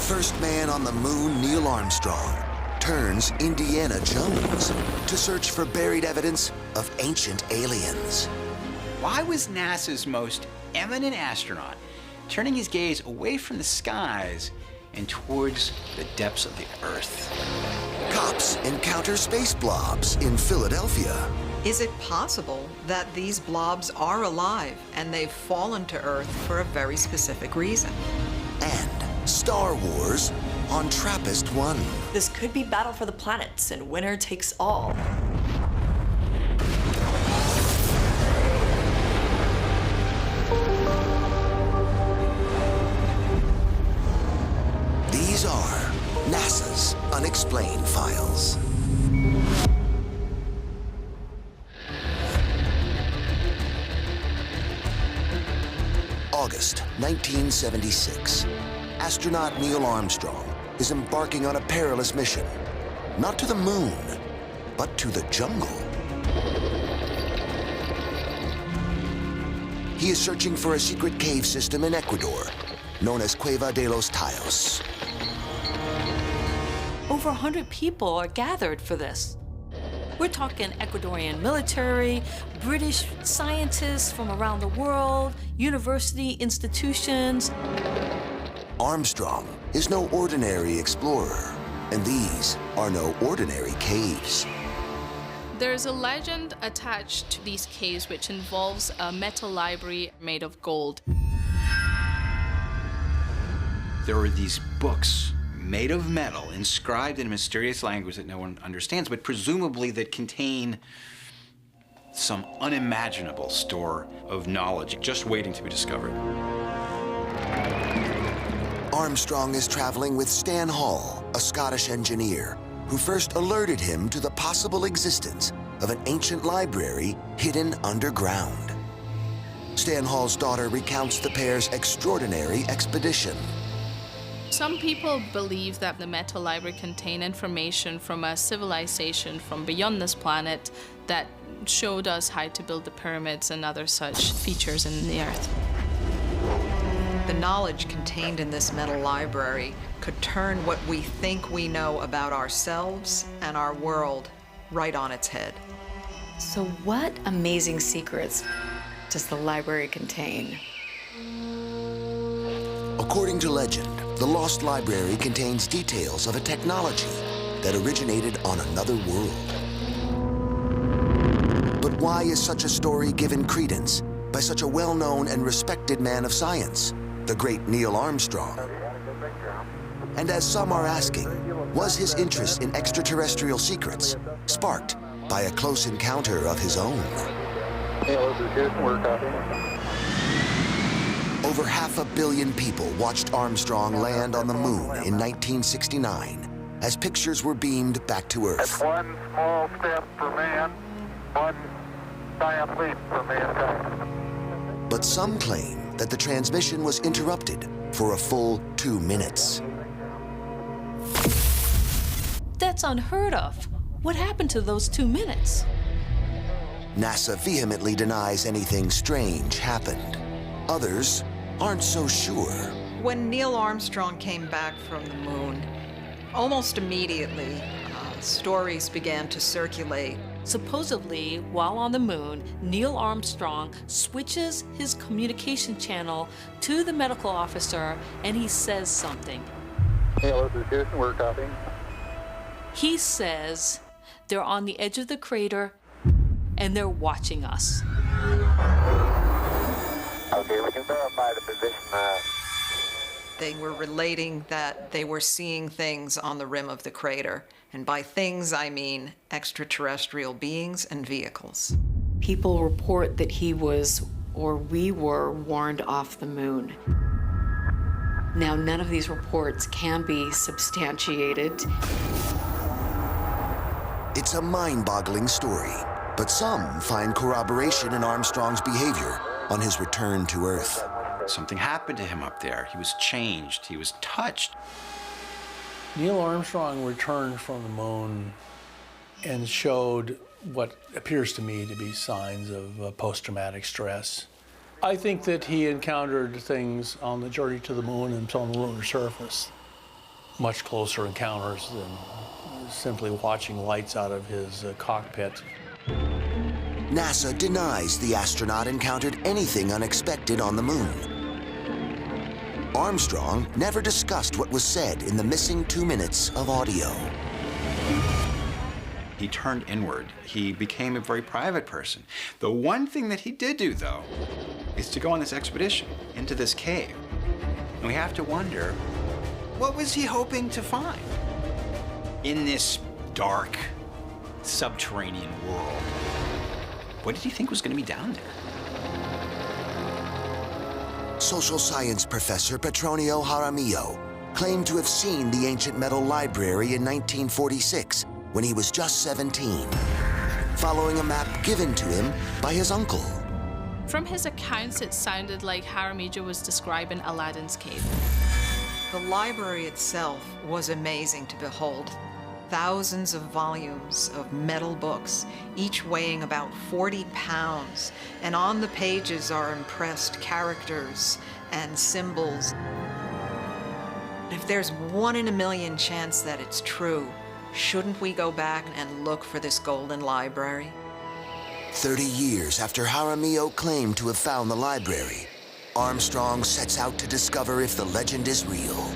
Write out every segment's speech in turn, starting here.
First man on the moon, Neil Armstrong, turns Indiana Jones to search for buried evidence of ancient aliens. Why was NASA's most eminent astronaut turning his gaze away from the skies and towards the depths of the Earth? Cops encounter space blobs in Philadelphia. Is it possible that these blobs are alive and they've fallen to Earth for a very specific reason? And Star Wars on TRAPPIST-1. This could be battle for the planets, and winner takes all. These are NASA's unexplained files. August 1976. Astronaut Neil Armstrong is embarking on a perilous mission, not to the moon, but to the jungle. He is searching for a secret cave system in Ecuador, known as Cueva de los Tallos. Over 100 people are gathered for this. We're talking Ecuadorian military, British scientists from around the world, university institutions. Armstrong is no ordinary explorer, and these are no ordinary caves. There's a legend attached to these caves which involves a metal library made of gold. There are these books made of metal, inscribed in a mysterious language that no one understands, but presumably that contain some unimaginable store of knowledge just waiting to be discovered. Armstrong is traveling with Stan Hall, a Scottish engineer, who first alerted him to the possible existence of an ancient library hidden underground. Stan Hall's daughter recounts the pair's extraordinary expedition. Some people believe that the metal library contained information from a civilization from beyond this planet that showed us how to build the pyramids and other such features in the Earth. The knowledge contained in this metal library could turn what we think we know about ourselves and our world right on its head. So what amazing secrets does the library contain? According to legend, the Lost Library contains details of a technology that originated on another world. But why is such a story given credence by such a well-known and respected man of science, the great Neil Armstrong? And as some are asking, was his interest in extraterrestrial secrets sparked by a close encounter of his own? Over 500 million people watched Armstrong land on the moon in 1969 as pictures were beamed back to Earth. That's one small step for man, one giant leap for mankind. But some claim that the transmission was interrupted for a full 2 minutes. That's unheard of. What happened to those 2 minutes? NASA vehemently denies anything strange happened. Others aren't so sure. When Neil Armstrong came back from the moon, almost immediately, stories began to circulate. Supposedly, while on the moon, Neil Armstrong switches his communication channel to the medical officer and he says something. Hello, this is Houston, we're copying. He says they're on the edge of the crater and they're watching us. Okay, we can verify the position now. They were relating that they were seeing things on the rim of the crater. And by things, I mean extraterrestrial beings and vehicles. People report that he was, or we were, warned off the moon. Now, none of these reports can be substantiated. It's a mind-boggling story, but some find corroboration in Armstrong's behavior on his return to Earth. Something happened to him up there. He was changed. He was touched. Neil Armstrong returned from the moon and showed what appears to me to be signs of post-traumatic stress. I think that he encountered things on the journey to the moon and on the lunar surface much closer encounters than simply watching lights out of his cockpit. NASA denies the astronaut encountered anything unexpected on the moon. Armstrong never discussed what was said in the missing 2 minutes of audio. He turned inward. He became a very private person. The one thing that he did do, though, is to go on this expedition into this cave. And we have to wonder, what was he hoping to find in this dark, subterranean world? What did he think was going to be down there? Social science professor Petronio Jaramillo claimed to have seen the ancient metal library in 1946 when he was just 17, following a map given to him by his uncle. From his accounts, it sounded like Jaramillo was describing Aladdin's cave. The library itself was amazing to behold. Thousands of volumes of metal books, each weighing about 40 pounds, and on the pages are impressed characters and symbols. If there's 1 in a million chance that it's true, shouldn't we go back and look for this golden library? 30 years after Jaramillo claimed to have found the library, Armstrong sets out to discover if the legend is real.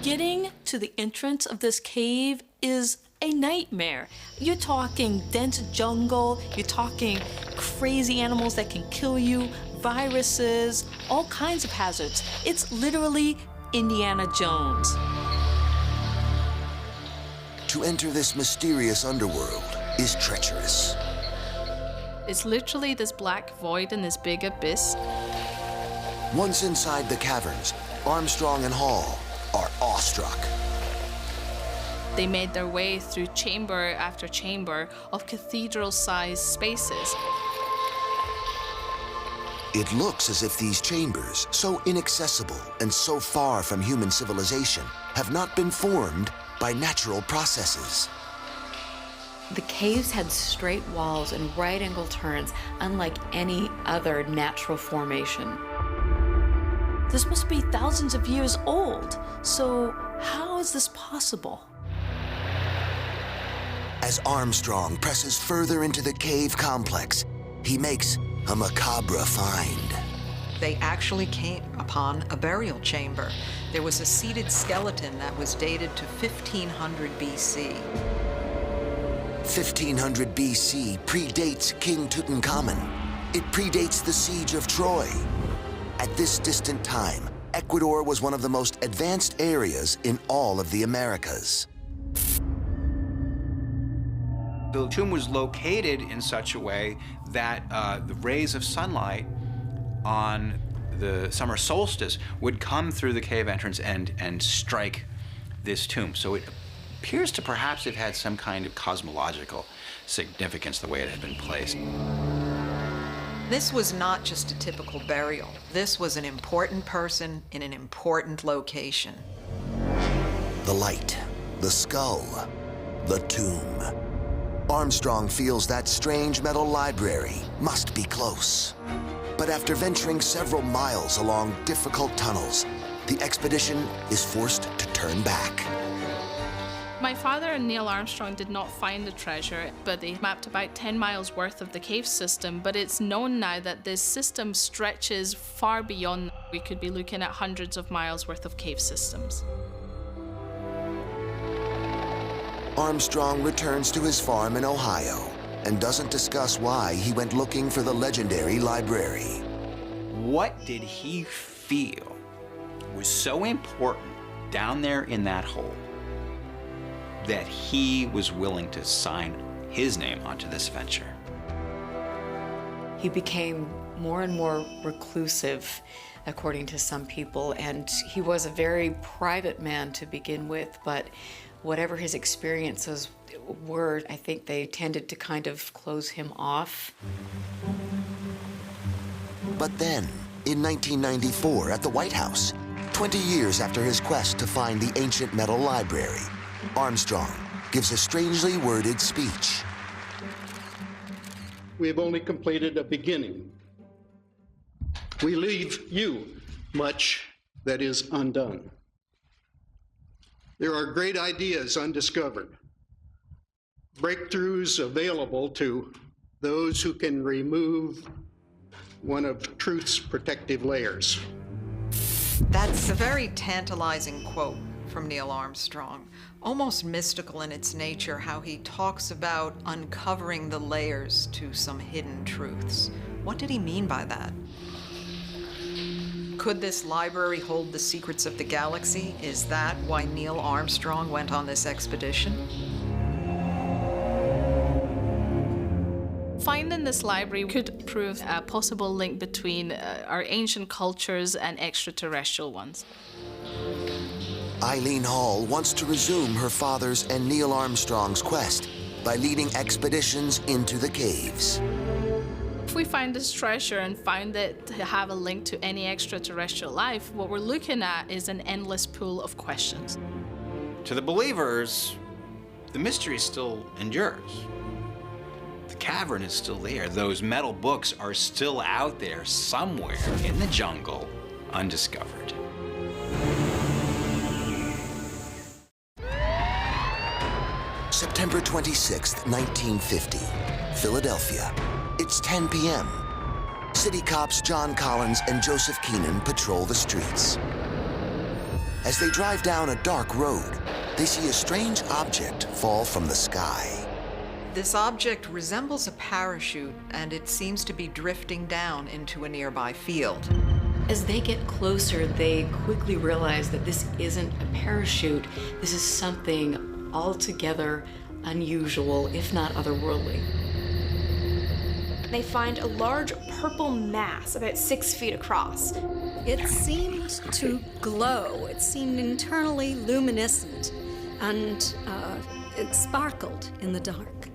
Getting to the entrance of this cave is a nightmare. You're talking dense jungle, you're talking crazy animals that can kill you, viruses, all kinds of hazards. It's literally Indiana Jones. To enter this mysterious underworld is treacherous. It's literally this black void and this big abyss. Once inside the caverns, Armstrong and Hall are awestruck. They made their way through chamber after chamber of cathedral-sized spaces. It looks as if these chambers, so inaccessible and so far from human civilization, have not been formed by natural processes. The caves had straight walls and right-angle turns, unlike any other natural formation. This must be thousands of years old. So how is this possible? As Armstrong presses further into the cave complex, he makes a macabre find. They actually came upon a burial chamber. There was a seated skeleton that was dated to 1500 BC. 1500 BC predates King Tutankhamun. It predates the siege of Troy. At this distant time, Ecuador was one of the most advanced areas in all of the Americas. The tomb was located in such a way that the rays of sunlight on the summer solstice would come through the cave entrance and strike this tomb. So it appears to perhaps have had some kind of cosmological significance the way it had been placed. This was not just a typical burial. This was an important person in an important location. The light, the skull, the tomb. Armstrong feels that strange metal library must be close. But after venturing several miles along difficult tunnels, the expedition is forced to turn back. My father and Neil Armstrong did not find the treasure, but they mapped about 10 miles worth of the cave system. But it's known now that this system stretches far beyond. We could be looking at hundreds of miles worth of cave systems. Armstrong returns to his farm in Ohio and doesn't discuss why he went looking for the legendary library. What did he feel was so important down there in that hole that he was willing to sign his name onto this venture? He became more and more reclusive, according to some people, and he was a very private man to begin with, but whatever his experiences were, I think they tended to kind of close him off. But then, in 1994 at the White House, 20 years after his quest to find the ancient metal library, Armstrong gives a strangely worded speech. We have only completed a beginning. We leave you much that is undone. There are great ideas undiscovered, breakthroughs available to those who can remove one of truth's protective layers. That's a very tantalizing quote from Neil Armstrong, almost mystical in its nature, how he talks about uncovering the layers to some hidden truths. What did he mean by that? Could this library hold the secrets of the galaxy? Is that why Neil Armstrong went on this expedition? Finding this library could prove a possible link between our ancient cultures and extraterrestrial ones. Eileen Hall wants to resume her father's and Neil Armstrong's quest by leading expeditions into the caves. If we find this treasure and find it to have a link to any extraterrestrial life, what we're looking at is an endless pool of questions. To the believers, the mystery still endures. The cavern is still there. Those metal books are still out there somewhere in the jungle, undiscovered. September 26th, 1950, Philadelphia. It's 10 p.m. City cops John Collins and Joseph Keenan patrol the streets. As they drive down a dark road, they see a strange object fall from the sky. This object resembles a parachute, and it seems to be drifting down into a nearby field. As they get closer, they quickly realize that this isn't a parachute. This is something altogether unusual, if not otherworldly. They find a large purple mass about 6 feet across. It seemed to glow. It seemed internally luminescent, and it sparkled in the dark.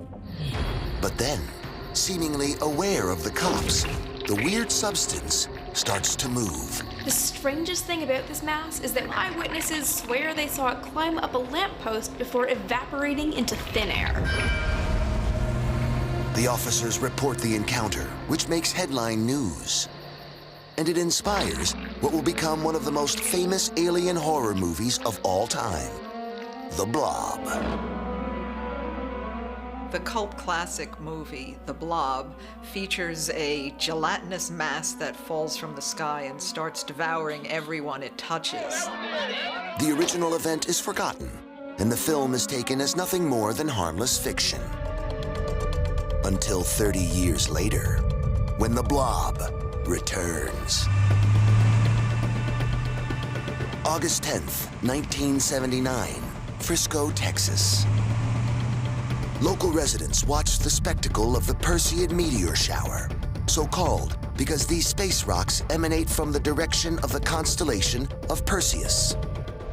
But then, seemingly aware of the cops, the weird substance starts to move. The strangest thing about this mass is that eyewitnesses swear they saw it climb up a lamppost before evaporating into thin air. The officers report the encounter, which makes headline news. And it inspires what will become one of the most famous alien horror movies of all time, The Blob. The cult classic movie, The Blob, features a gelatinous mass that falls from the sky and starts devouring everyone it touches. The original event is forgotten, and the film is taken as nothing more than harmless fiction. Until 30 years later, when The Blob returns. August 10th, 1979, Frisco, Texas. Local residents watched the spectacle of the Perseid meteor shower, so called because these space rocks emanate from the direction of the constellation of Perseus.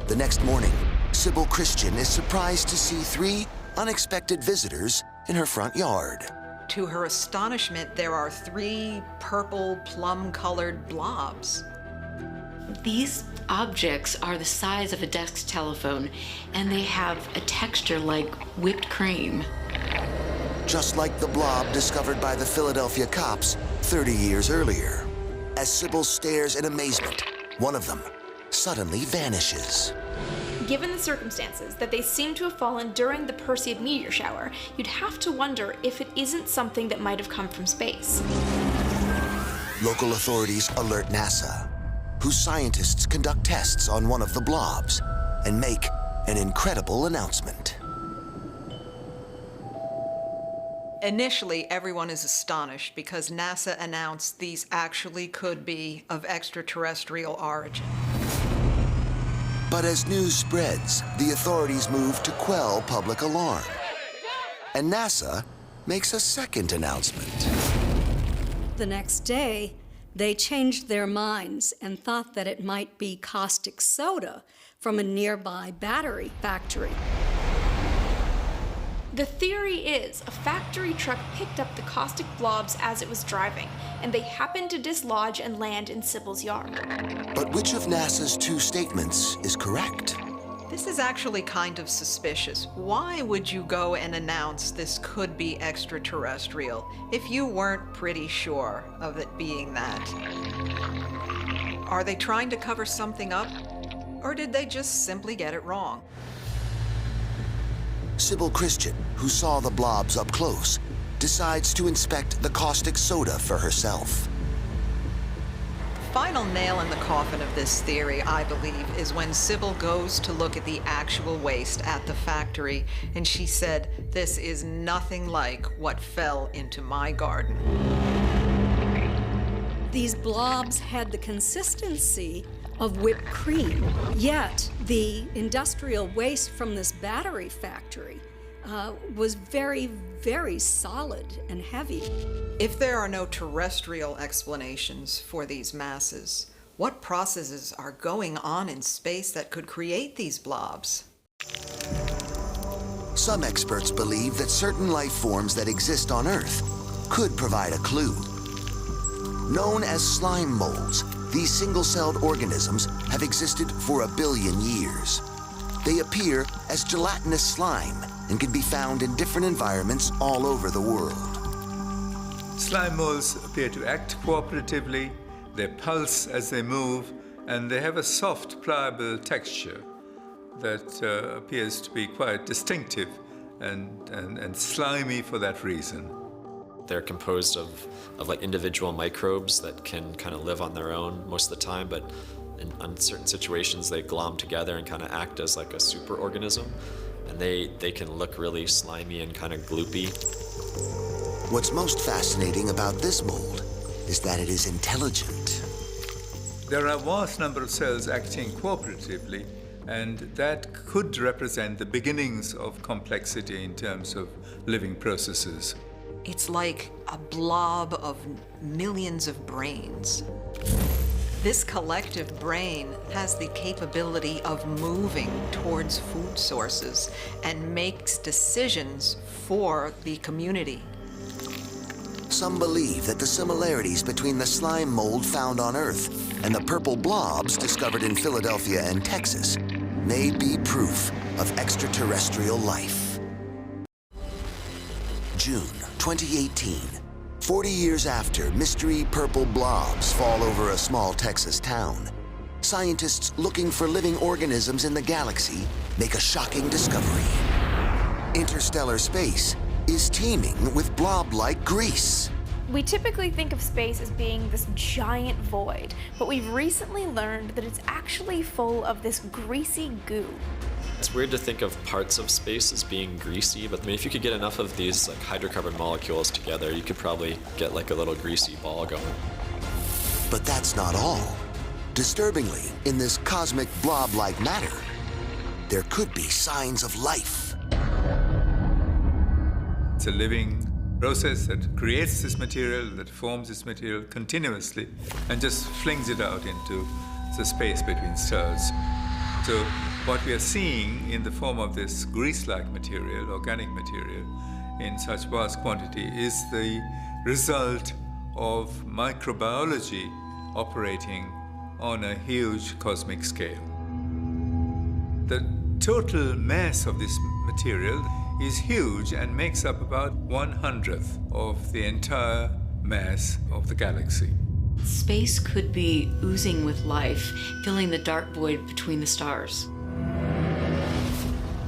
The next morning, Sybil Christian is surprised to see 3 unexpected visitors in her front yard. To her astonishment, there are 3 purple, plum-colored blobs. These objects are the size of a desk telephone, and they have a texture like whipped cream. Just like the blob discovered by the Philadelphia cops 30 years earlier. As Sybil stares in amazement, one of them suddenly vanishes. Given the circumstances that they seem to have fallen during the Perseid meteor shower, you'd have to wonder if it isn't something that might have come from space. Local authorities alert NASA, whose scientists conduct tests on one of the blobs and make an incredible announcement. Initially, everyone is astonished because NASA announced these actually could be of extraterrestrial origin. But as news spreads, the authorities move to quell public alarm. And NASA makes a second announcement. The next day, they changed their minds and thought that it might be caustic soda from a nearby battery factory. The theory is a factory truck picked up the caustic blobs as it was driving, and they happened to dislodge and land in Sybil's yard. But which of NASA's 2 statements is correct? This is actually kind of suspicious. Why would you go and announce this could be extraterrestrial if you weren't pretty sure of it being that? Are they trying to cover something up? Or did they just simply get it wrong? Sybil Christian, who saw the blobs up close, decides to inspect the caustic soda for herself. The final nail in the coffin of this theory, I believe, is when Sybil goes to look at the actual waste at the factory, and she said, "This is nothing like what fell into my garden." These blobs had the consistency of whipped cream, yet the industrial waste from this battery factory was very, very solid and heavy. If there are no terrestrial explanations for these masses, what processes are going on in space that could create these blobs? Some experts believe that certain life forms that exist on Earth could provide a clue. Known as slime molds, these single-celled organisms have existed for 1 billion years. They appear as gelatinous slime and can be found in different environments all over the world. Slime molds appear to act cooperatively, they pulse as they move, and they have a soft, pliable texture that appears to be quite distinctive and slimy for that reason. They're composed of like individual microbes that can kind of live on their own most of the time, but in certain situations they glom together and kind of act as like a superorganism, and they can look really slimy and kind of gloopy. What's most fascinating about this mold is that it is intelligent. There are a vast number of cells acting cooperatively, and that could represent the beginnings of complexity in terms of living processes. It's like a blob of millions of brains. This collective brain has the capability of moving towards food sources and makes decisions for the community. Some believe that the similarities between the slime mold found on Earth and the purple blobs discovered in Philadelphia and Texas may be proof of extraterrestrial life. June 2018, 40 years after mystery purple blobs fall over a small Texas town, scientists looking for living organisms in the galaxy make a shocking discovery. Interstellar space is teeming with blob-like grease. We typically think of space as being this giant void, but we've recently learned that it's actually full of this greasy goo. It's weird to think of parts of space as being greasy, but I mean, if you could get enough of these like hydrocarbon molecules together, you could probably get like a little greasy ball going. But that's not all. Disturbingly, in this cosmic blob-like matter, there could be signs of life. It's a living process that creates this material, that forms this material continuously, and just flings it out into the space between stars. So what we are seeing in the form of this grease-like material, organic material, in such vast quantity is the result of microbiology operating on a huge cosmic scale. The total mass of this material is huge and makes up about 1/100th of the entire mass of the galaxy. Space could be oozing with life, filling the dark void between the stars.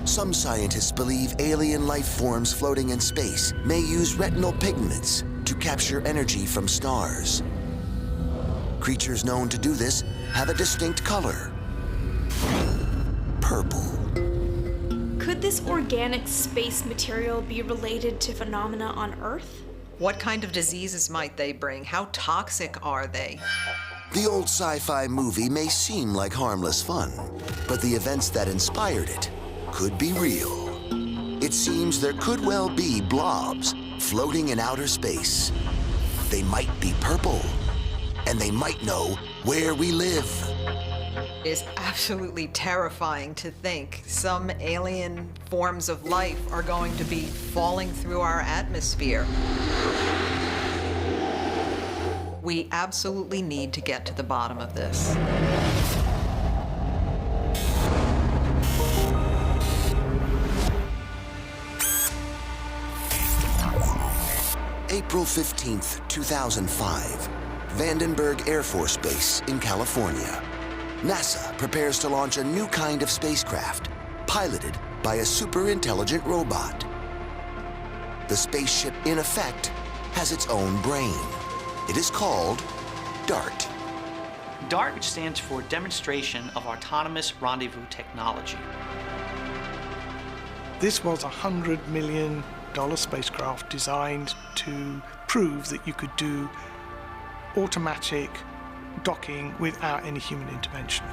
Some scientists believe alien life forms floating in space may use retinal pigments to capture energy from stars. Creatures known to do this have a distinct color: purple. Could this organic space material be related to phenomena on Earth? What kind of diseases might they bring? How toxic are they? The old sci-fi movie may seem like harmless fun, but the events that inspired it could be real. It seems there could well be blobs floating in outer space. They might be purple, and they might know where we live. It's absolutely terrifying to think some alien forms of life are going to be falling through our atmosphere. We absolutely need to get to the bottom of this. April 15th, 2005, Vandenberg Air Force Base in California. NASA prepares to launch a new kind of spacecraft, piloted by a super-intelligent robot. The spaceship, in effect, has its own brain. It is called DART. DART, which stands for Demonstration of Autonomous Rendezvous Technology. This was a $100 million spacecraft designed to prove that you could do automatic docking without any human intervention.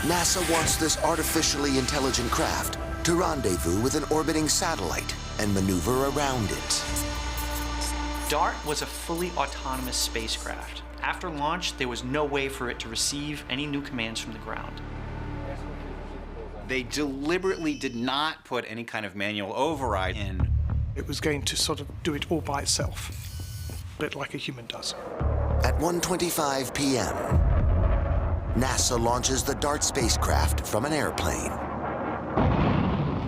NASA wants this artificially intelligent craft to rendezvous with an orbiting satellite and maneuver around it. DART was a fully autonomous spacecraft. After launch, there was no way for it to receive any new commands from the ground. They deliberately did not put any kind of manual override in. It was going to sort of do it all by itself, a bit like a human does. At 1:25 p.m., NASA launches the DART spacecraft from an airplane.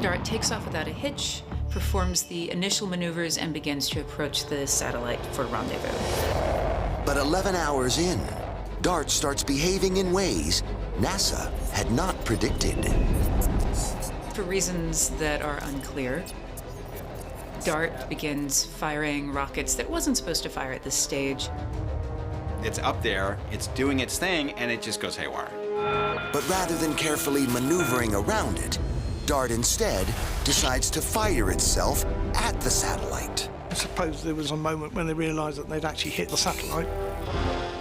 DART takes off without a hitch, performs the initial maneuvers, and begins to approach the satellite for rendezvous. But 11 hours in, DART starts behaving in ways NASA had not predicted. For reasons that are unclear, DART begins firing rockets that it wasn't supposed to fire at this stage. It's up there, it's doing its thing, and it just goes haywire. But rather than carefully maneuvering around it, DART instead decides to fire itself at the satellite. I suppose there was a moment when they realized that they'd actually hit the satellite.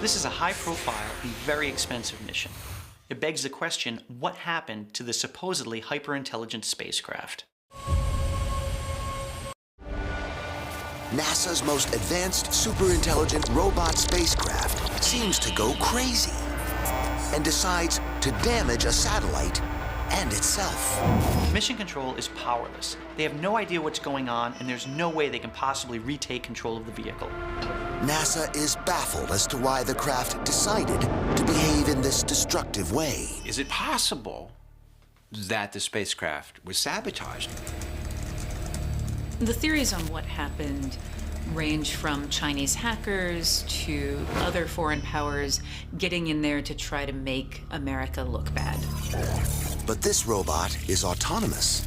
This is a high-profile and very expensive mission. It begs the question, what happened to the supposedly hyper-intelligent spacecraft? NASA's most advanced super-intelligent robot spacecraft seems to go crazy and decides to damage a satellite and itself. Mission Control is powerless. They have no idea what's going on, and there's no way they can possibly retake control of the vehicle. NASA is baffled as to why the craft decided to behave in this destructive way. Is it possible that the spacecraft was sabotaged? The theories on what happened range from Chinese hackers to other foreign powers getting in there to try to make America look bad. But this robot is autonomous.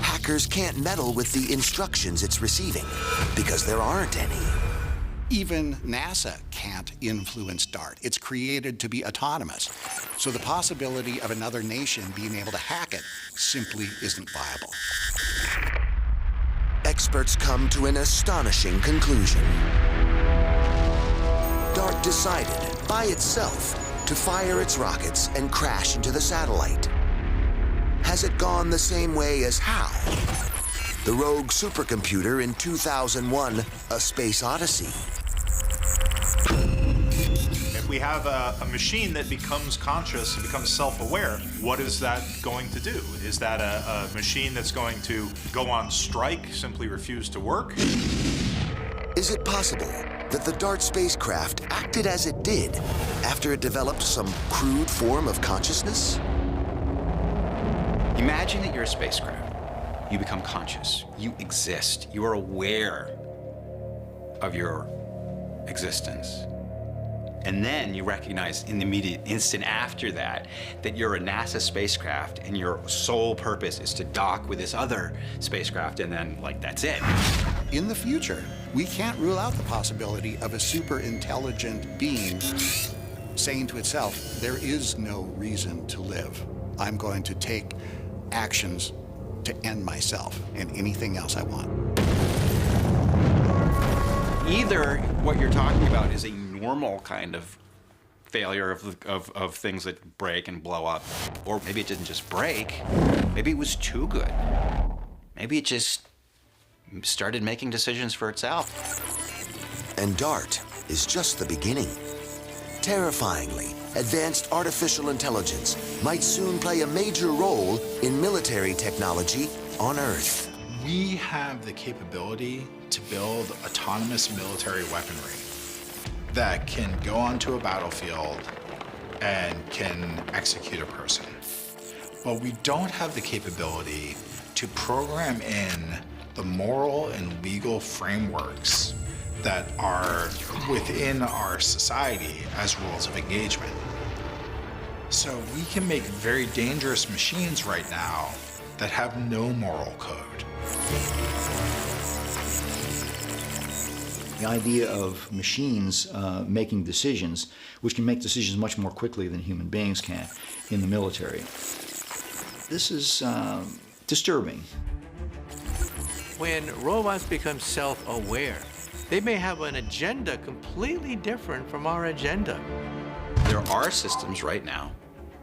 Hackers can't meddle with the instructions it's receiving because there aren't any. Even NASA can't influence DART. It's created to be autonomous. So the possibility of another nation being able to hack it simply isn't viable. Experts come to an astonishing conclusion. DART decided by itself to fire its rockets and crash into the satellite. Has it gone the same way as HAL, the rogue supercomputer in 2001, A Space Odyssey? If we have a machine that becomes conscious and becomes self-aware, what is that going to do? Is that a machine that's going to go on strike, simply refuse to work? Is it possible that the DART spacecraft acted as it did after it developed some crude form of consciousness? Imagine that you're a spacecraft. You become conscious. You exist. You are aware of your existence. And then you recognize in the immediate instant after that that you're a NASA spacecraft and your sole purpose is to dock with this other spacecraft, and then, like, that's it. In the future, we can't rule out the possibility of a super intelligent being saying to itself, there is no reason to live. I'm going to take actions to end myself and anything else I want. Either what you're talking about is a normal kind of failure of things that break and blow up, or maybe it didn't just break, maybe it was too good. Maybe it just started making decisions for itself. And DART is just the beginning. Terrifyingly, advanced artificial intelligence might soon play a major role in military technology on Earth. We have the capability to build autonomous military weaponry that can go onto a battlefield and can execute a person. But we don't have the capability to program in the moral and legal frameworks that are within our society as rules of engagement. So we can make very dangerous machines right now that have no moral code. The idea of machines making decisions, which can make decisions much more quickly than human beings can in the military. This is disturbing. When robots become self-aware, they may have an agenda completely different from our agenda. There are systems right now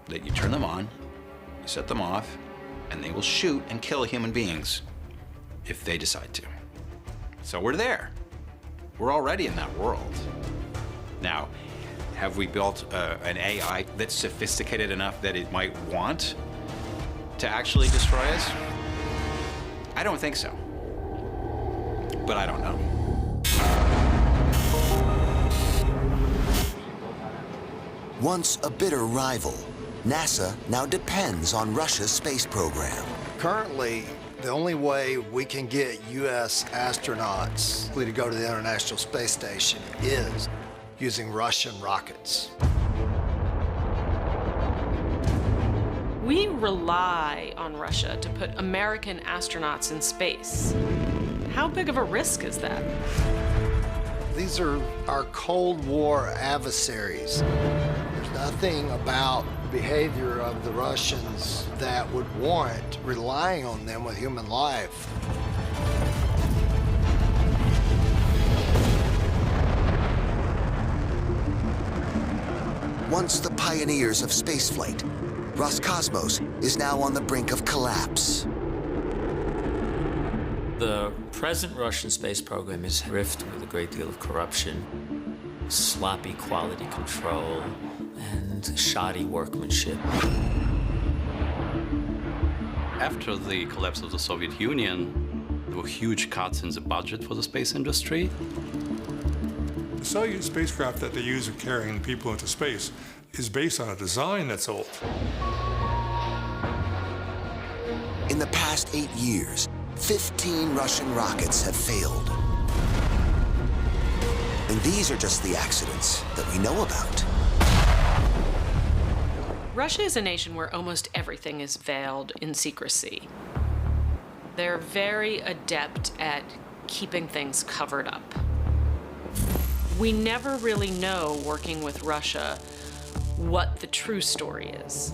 that you turn them on, you set them off, and they will shoot and kill human beings if they decide to. So we're there. We're already in that world. Now, have we built an AI that's sophisticated enough that it might want to actually destroy us? I don't think so. But I don't know. Once a bitter rival, NASA now depends on Russia's space program. Currently, the only way we can get U.S. astronauts to go to the International Space Station is using Russian rockets. We rely on Russia to put American astronauts in space. How big of a risk is that? These are our Cold War adversaries. There's nothing about the behavior of the Russians that would warrant relying on them with human life. Once the pioneers of spaceflight, Roscosmos is now on the brink of collapse. The present Russian space program is rife with a great deal of corruption, sloppy quality control, and shoddy workmanship. After the collapse of the Soviet Union, there were huge cuts in the budget for the space industry. The Soyuz spacecraft that they use for carrying people into space is based on a design that's old. In the past 8 years, 15 Russian rockets have failed. And these are just the accidents that we know about. Russia is a nation where almost everything is veiled in secrecy. They're very adept at keeping things covered up. We never really know, working with Russia, what the true story is.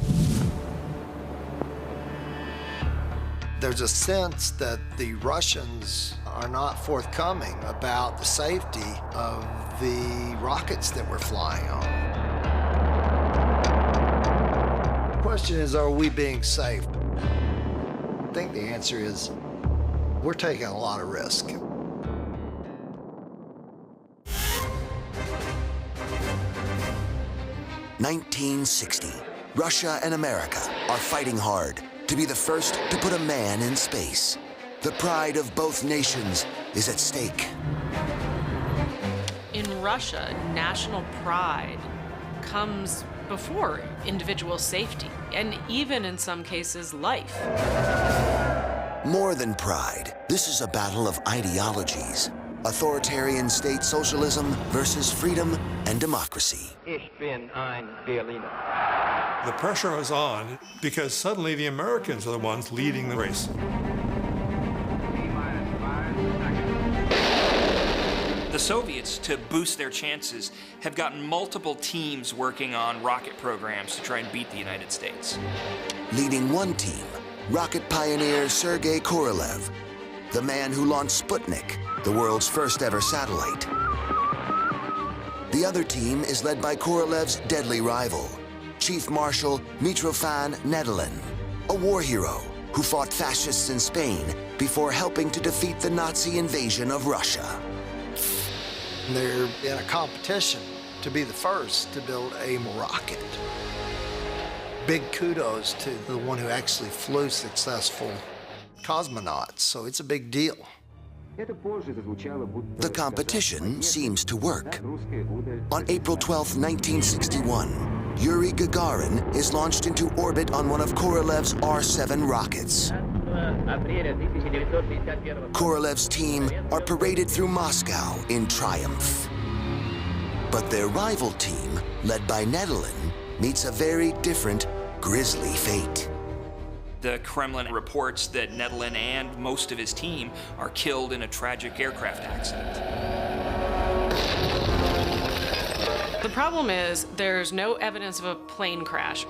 There's a sense that the Russians are not forthcoming about the safety of the rockets that we're flying on. The question is, are we being safe? I think the answer is, we're taking a lot of risk. (1960), Russia and America are fighting hard to be the first to put a man in space. The pride of both nations is at stake. In Russia, national pride comes before individual safety, and even in some cases, life. More than pride, this is a battle of ideologies. Authoritarian state socialism versus freedom and democracy. The pressure is on because suddenly the Americans are the ones leading the race. The Soviets, to boost their chances, have gotten multiple teams working on rocket programs to try and beat the United States. Leading one team, rocket pioneer Sergei Korolev, the man who launched Sputnik, the world's first ever satellite. The other team is led by Korolev's deadly rival, Chief Marshal Mitrofan Nedelin, a war hero who fought fascists in Spain before helping to defeat the Nazi invasion of Russia. They're in a competition to be the first to build a rocket. Big kudos to the one who actually flew successful cosmonauts, so it's a big deal. The competition seems to work. On April 12, 1961, Yuri Gagarin is launched into orbit on one of Korolev's R-7 rockets. Korolev's team are paraded through Moscow in triumph. But their rival team, led by Nedelin, meets a very different, grisly fate. The Kremlin reports that Nedelin and most of his team are killed in a tragic aircraft accident. The problem is there's no evidence of a plane crash.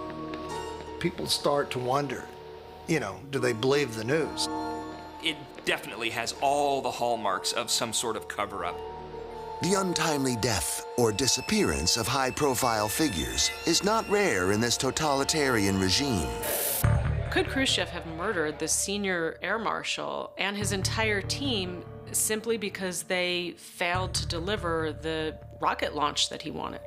People start to wonder, do they believe the news? It definitely has all the hallmarks of some sort of cover-up. The untimely death or disappearance of high-profile figures is not rare in this totalitarian regime. Could Khrushchev have murdered the senior air marshal and his entire team simply because they failed to deliver the rocket launch that he wanted?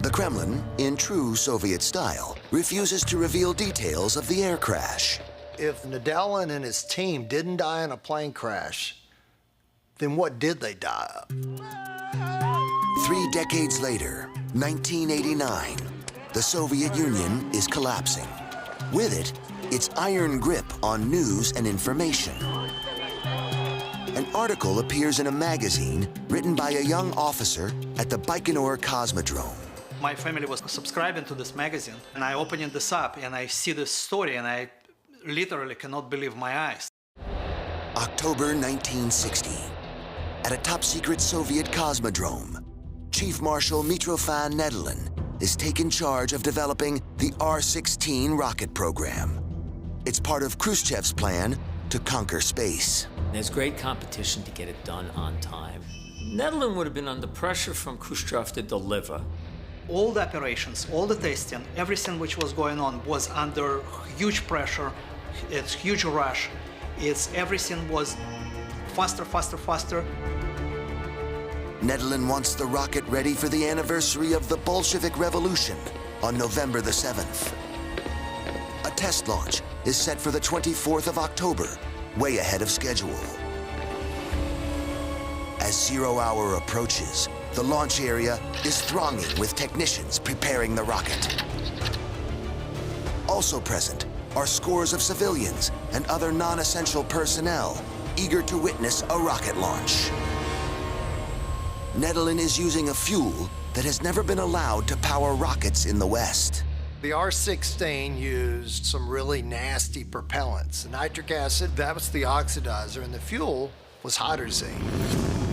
The Kremlin, in true Soviet style, refuses to reveal details of the air crash. If Nedelin and his team didn't die in a plane crash, then what did they die of? 3 decades later, 1989, the Soviet Union is collapsing. With it, its iron grip on news and information. An article appears in a magazine written by a young officer at the Baikonur Cosmodrome. My family was subscribing to this magazine, and I opened this up and I see this story and I literally cannot believe my eyes. October 1960. At a top-secret Soviet cosmodrome, Chief Marshal Mitrofan Nedelin is taken charge of developing the R-16 rocket program. It's part of Khrushchev's plan to conquer space. There's great competition to get it done on time. Nedelin would have been under pressure from Khrushchev to deliver. All the operations, all the testing, everything which was going on was under huge pressure. It's huge rush. Everything was faster, faster, faster. Nedelin wants the rocket ready for the anniversary of the Bolshevik Revolution on November the 7th. A test launch is set for the 24th of October, way ahead of schedule. As 0 hour approaches, the launch area is thronging with technicians preparing the rocket. Also present are scores of civilians and other non-essential personnel eager to witness a rocket launch. Nedelin is using a fuel that has never been allowed to power rockets in the West. The R-16 used some really nasty propellants. The nitric acid, that was the oxidizer, and the fuel was hydrazine.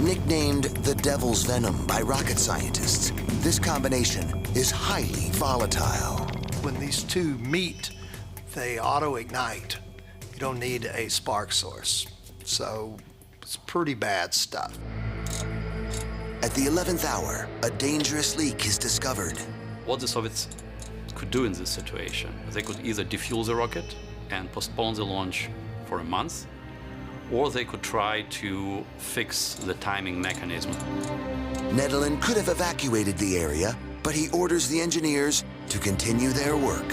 Nicknamed the devil's venom by rocket scientists, this combination is highly volatile. When these two meet, they auto-ignite. You don't need a spark source. So it's pretty bad stuff. At the 11th hour, a dangerous leak is discovered. What the Soviets could do in this situation, they could either defuse the rocket and postpone the launch for a month, or they could try to fix the timing mechanism. Nedelin could have evacuated the area, but he orders the engineers to continue their work.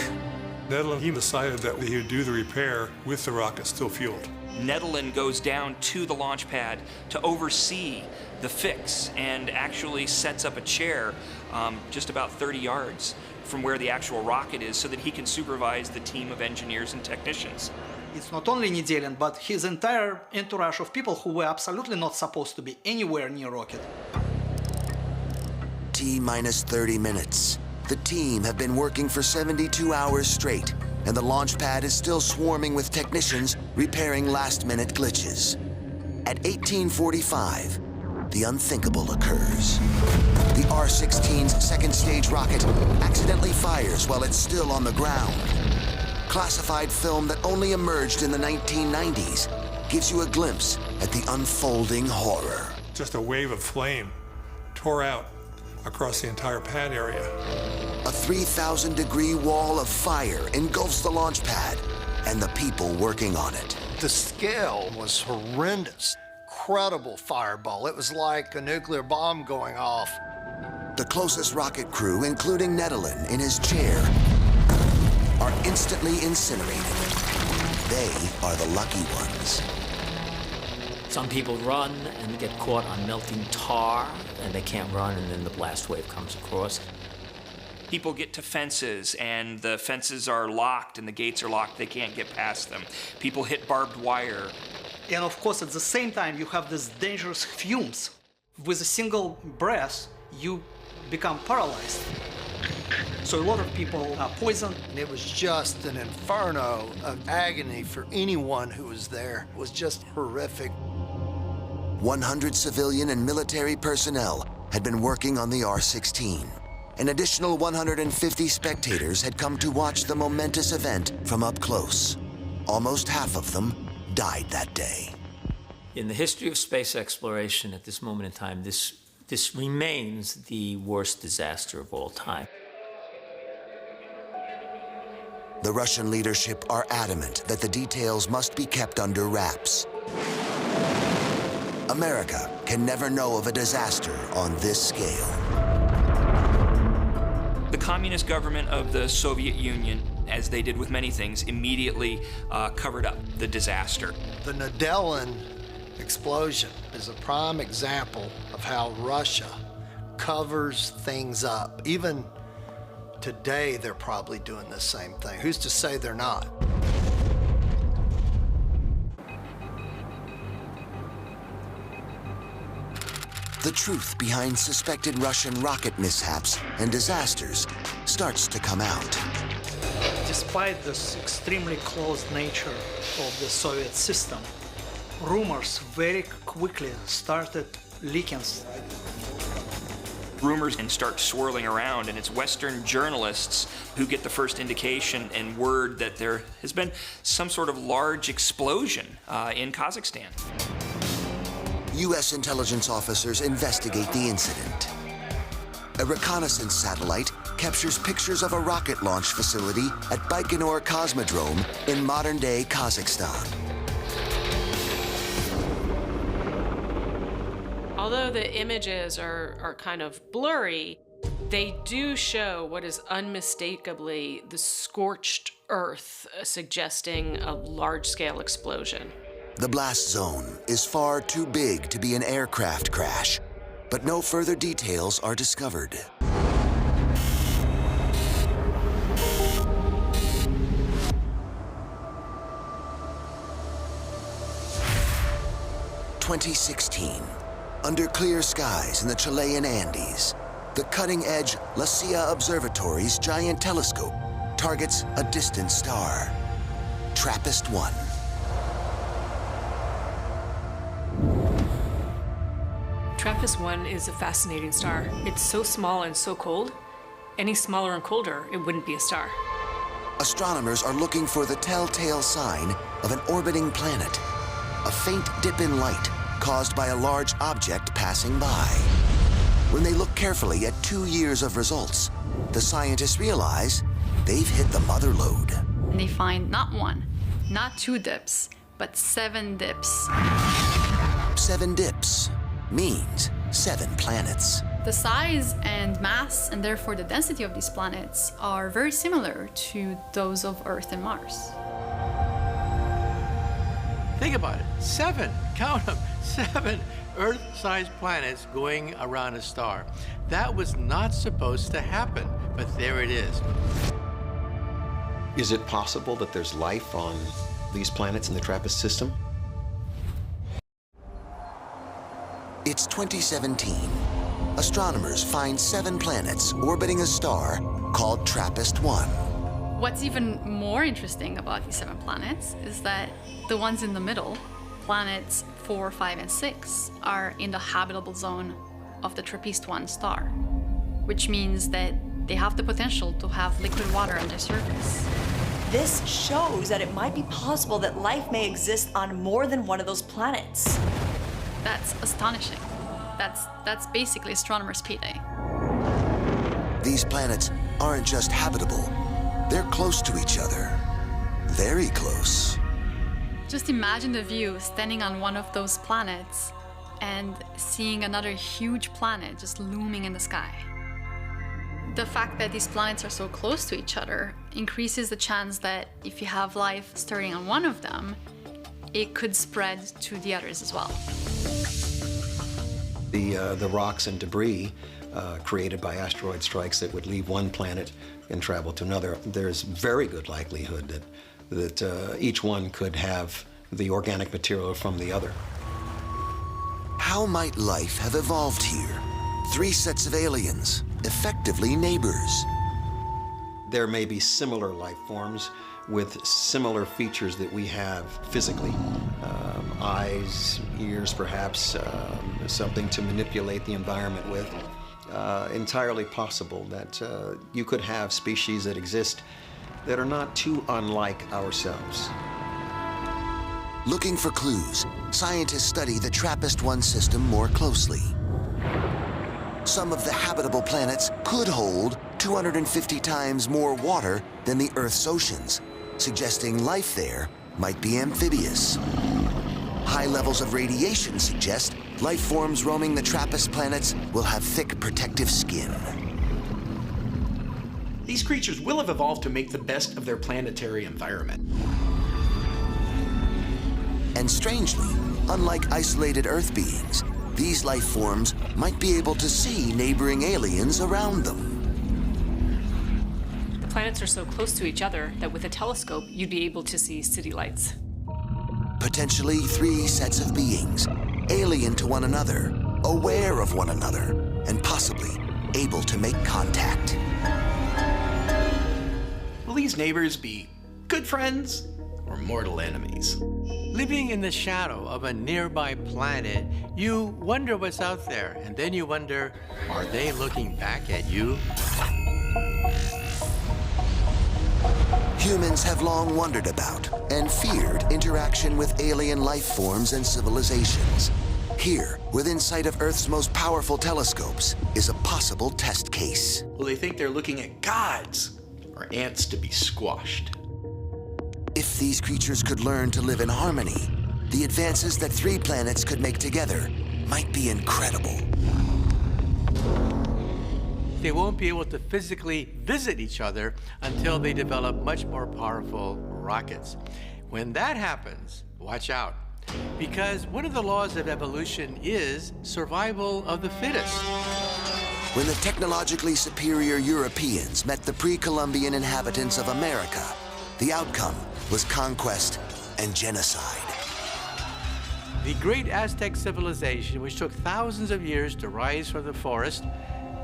Nedelin, he decided that he would do the repair with the rocket still fueled. Nedelin goes down to the launch pad to oversee the fix and actually sets up a chair just about 30 yards from where the actual rocket is so that he can supervise the team of engineers and technicians. It's not only Nedelin, but his entire entourage of people who were absolutely not supposed to be anywhere near rocket. T-minus 30 minutes. The team have been working for 72 hours straight, and the launch pad is still swarming with technicians repairing last-minute glitches. At 18:45, the unthinkable occurs. The R-16's second stage rocket accidentally fires while it's still on the ground. Classified film that only emerged in the 1990s gives you a glimpse at the unfolding horror. Just a wave of flame tore out across the entire pad area. A 3,000-degree wall of fire engulfs the launch pad and the people working on it. The scale was horrendous. Incredible fireball. It was like a nuclear bomb going off. The closest rocket crew, including Nedelin in his chair, are instantly incinerated. They are the lucky ones. Some people run and get caught on melting tar, and they can't run, and then the blast wave comes across. People get to fences, and the fences are locked, and the gates are locked. They can't get past them. People hit barbed wire. And of course, at the same time, you have these dangerous fumes. With a single breath, you become paralyzed. So a lot of people are poisoned. And it was just an inferno of agony for anyone who was there. It was just horrific. 100 civilian and military personnel had been working on the R-16. An additional 150 spectators had come to watch the momentous event from up close. Almost half of them died that day. In the history of space exploration at this moment in time, this remains the worst disaster of all time. The Russian leadership are adamant that the details must be kept under wraps. America can never know of a disaster on this scale. The communist government of the Soviet Union, as they did with many things, immediately covered up the disaster. The Nedelin explosion is a prime example of how Russia covers things up. Even today, they're probably doing the same thing. Who's to say they're not? The truth behind suspected Russian rocket mishaps and disasters starts to come out. Despite this extremely closed nature of the Soviet system, rumors very quickly started leaking. Rumors can start swirling around, and it's Western journalists who get the first indication and word that there has been some sort of large explosion in Kazakhstan. U.S. intelligence officers investigate the incident. A reconnaissance satellite captures pictures of a rocket launch facility at Baikonur Cosmodrome in modern-day Kazakhstan. Although the images are kind of blurry, they do show what is unmistakably the scorched earth, suggesting a large-scale explosion. The blast zone is far too big to be an aircraft crash, but no further details are discovered. (2016). Under clear skies in the Chilean Andes, the cutting-edge La Silla Observatory's giant telescope targets a distant star, TRAPPIST-1. TRAPPIST-1 is a fascinating star. It's so small and so cold. Any smaller and colder, it wouldn't be a star. Astronomers are looking for the telltale sign of an orbiting planet, a faint dip in light caused by a large object passing by. When they look carefully at 2 years of results, the scientists realize they've hit the mother lode. And they find not one, not 2 dips, but 7 dips. 7 dips means 7 planets. The size and mass, and therefore the density of these planets, are very similar to those of Earth and Mars. Think about it. 7, count them, 7 Earth-sized planets going around a star. That was not supposed to happen, but there it is. Is it possible that there's life on these planets in the TRAPPIST system? It's 2017. Astronomers find 7 planets orbiting a star called TRAPPIST-1. What's even more interesting about these 7 planets is that the ones in the middle, planets 4, 5, and 6, are in the habitable zone of the TRAPPIST-1 star, which means that they have the potential to have liquid water on their surface. This shows that it might be possible that life may exist on more than one of those planets. That's astonishing. That's basically astronomers' payday. These planets aren't just habitable, they're close to each other. Very close. Just imagine the view standing on one of those planets and seeing another huge planet just looming in the sky. The fact that these planets are so close to each other increases the chance that if you have life starting on one of them, it could spread to the others as well. The rocks and debris created by asteroid strikes that would leave one planet and travel to another, there's very good likelihood that each one could have the organic material from the other. How might life have evolved here? 3 sets of aliens, effectively neighbors. There may be similar life forms with similar features that we have physically. Eyes, ears perhaps, something to manipulate the environment with. Entirely possible that you could have species that exist that are not too unlike ourselves. Looking for clues, scientists study the TRAPPIST-1 system more closely. Some of the habitable planets could hold 250 times more water than the Earth's oceans, suggesting life there might be amphibious. High levels of radiation suggest life forms roaming the TRAPPIST planets will have thick protective skin. These creatures will have evolved to make the best of their planetary environment. And strangely, unlike isolated Earth beings, these life forms might be able to see neighboring aliens around them. The planets are so close to each other that with a telescope, you'd be able to see city lights. Potentially 3 sets of beings, alien to one another, aware of one another, and possibly able to make contact. Will these neighbors be good friends or mortal enemies? Living in the shadow of a nearby planet, you wonder what's out there, and then you wonder, are they looking back at you? Humans have long wondered about and feared interaction with alien life forms and civilizations. Here, within sight of Earth's most powerful telescopes, is a possible test case. Will they think they're looking at gods or ants to be squashed? If these creatures could learn to live in harmony, the advances that 3 planets could make together might be incredible. They won't be able to physically visit each other until they develop much more powerful rockets. When that happens, watch out, because one of the laws of evolution is survival of the fittest. When the technologically superior Europeans met the pre-Columbian inhabitants of America, the outcome was conquest and genocide. The great Aztec civilization, which took thousands of years to rise from the forest,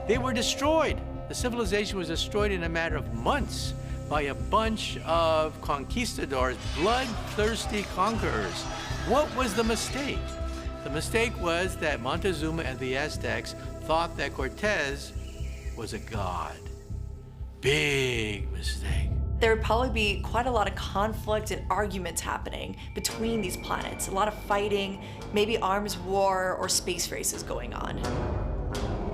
they were destroyed. The civilization was destroyed in a matter of months by a bunch of conquistadors, bloodthirsty conquerors. What was the mistake? The mistake was that Montezuma and the Aztecs thought that Cortez was a god. Big mistake. There would probably be quite a lot of conflict and arguments happening between these planets. A lot of fighting, maybe arms war or space races going on.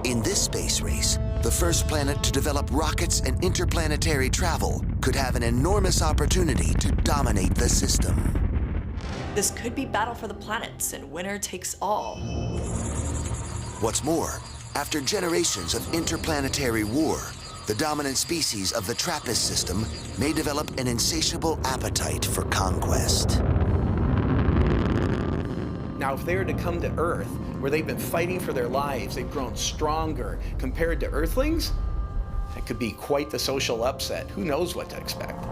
In this space race, the first planet to develop rockets and interplanetary travel could have an enormous opportunity to dominate the system. This could be battle for the planets and winner takes all. What's more, after generations of interplanetary war, the dominant species of the TRAPPIST system may develop an insatiable appetite for conquest. Now, if they were to come to Earth, where they've been fighting for their lives, they've grown stronger compared to Earthlings, that could be quite the social upset. Who knows what to expect?